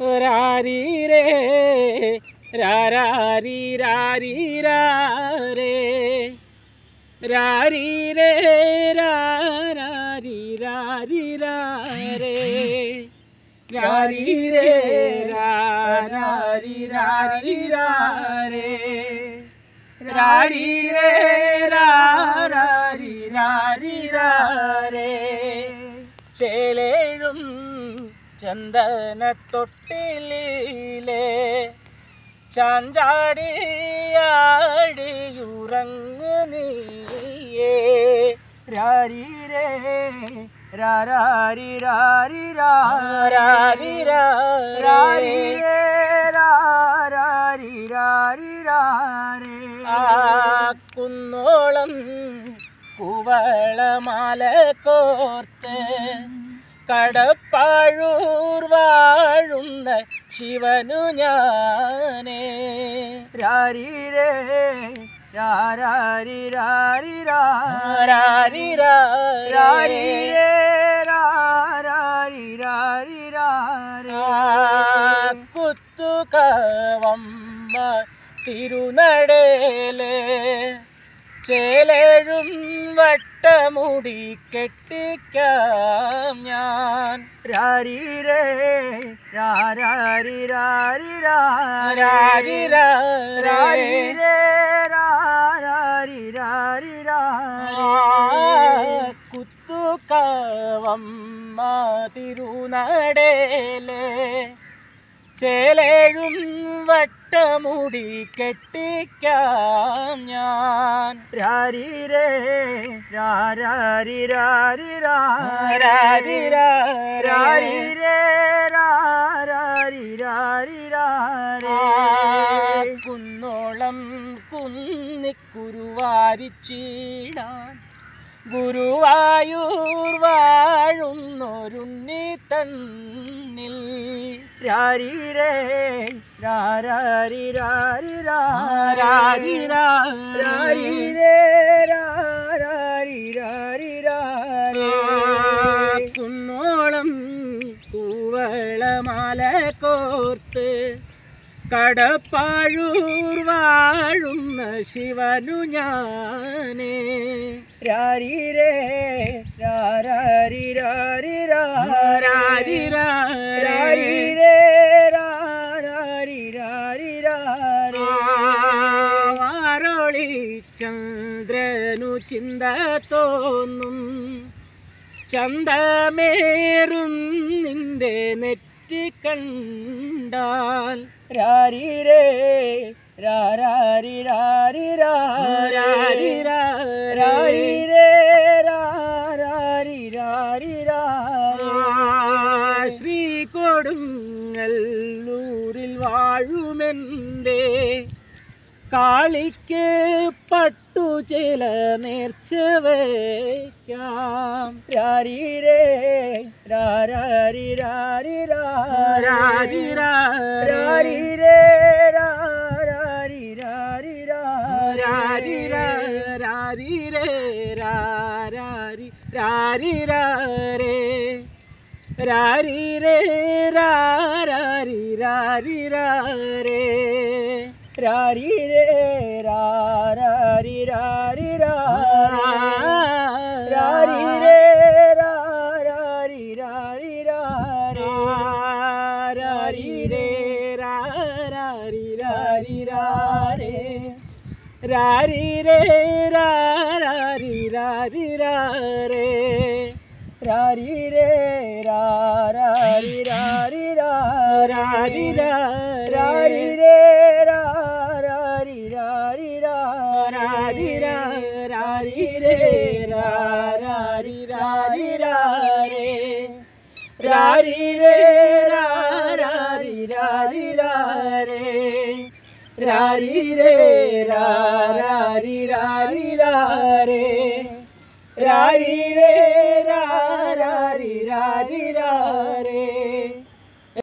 रारी रे रारी रारी रे रारी रे रारी रारी रे रारी रे रारी रारी रे रारी रे रारी रारी रे ചേലേഴും ചന്ദനത്തൊട്ടിലിലെ ചാഞ്ചാടിയാടിയുറങ്ങു നീയേ രാരി രേ രാരി രാരി രാരി രാരി രേ രാരി രാരി രാരി കുന്നോളം കുവളമാല കോർത്ത് കടപ്പാഴൂർ വാഴുന്ന ശിവനു ഞാനേ രാരി രേ രാരി രാരി രാരി രാരി രേ രാരി രാരി രാരി കുത്തുകവമ്മ തിരുനടേലേ ചേലേഴും വട്ടമുടി കെട്ടിക്കാം ഞാൻ രാരി രേ രാരി രാരി രാരി രാരി രേ രാരി രാരി കുത്തുകവമ്മ തിരുനടേലേ ചേലേഴും വട്ടമുടി കെട്ടിക്കാം ഞാൻ രാരി രേ രാരി രാരി രാരി രാരി രേ രാരി രാരി രാരി കുന്നോളം കുന്നിക്കുരുവാരിച്ചീടാൻ ഗുരുവായൂർ വാഴുന്നൊരുണ്ണി തന്നിൽ രാരി രേ രാരി രാരി രാരി രാരി രേ രാരി രാരി രാരി കുന്നോളം കൂവളമാല കോർത്ത് കടപ്പാഴൂർ വാഴുന്ന ശിവനു ഞാനേ രാരി രേ രാരി രാരി രാരി രാരി രേ രാരി രാരി രാരി വാരോളി ചന്ദ്രനു ചിന്ത തോന്നും ചന്തമേറും നിന്റെ നെറ്റി കണ്ടാൽ രാരി രേ രാരി രാരി രാരി രാരി രേ രാരി രാരി രാരി ശ്രീകൊടുങ്ങല്ലൂരിൽ വാഴുമെൻ്റെ കാളിക്ക് പട്ടുചില നേർച്ച വയ്ക്കാം രാരി രേ രാരി രാരി രാരി രാരി രേ രാരി രാരി രാരി രാരി രേ രാരി രാരി രേ രാരി രേ രാരി രാരി രേ രാരി രേ രാരി രാരി രാരി രേ രാരി രാരി രാരി രേ രാരി രാരി രാരി രേ രാരി രാരി രാരി രേ രാരി രാരി രാരി രാരി രേ രാരി രാരി രാരി രാരി രേ രാരി രാരി രാരി രേ രാരി രാരി രാരി രേ രാരി രാരി രാരി രേ രാരി രാരി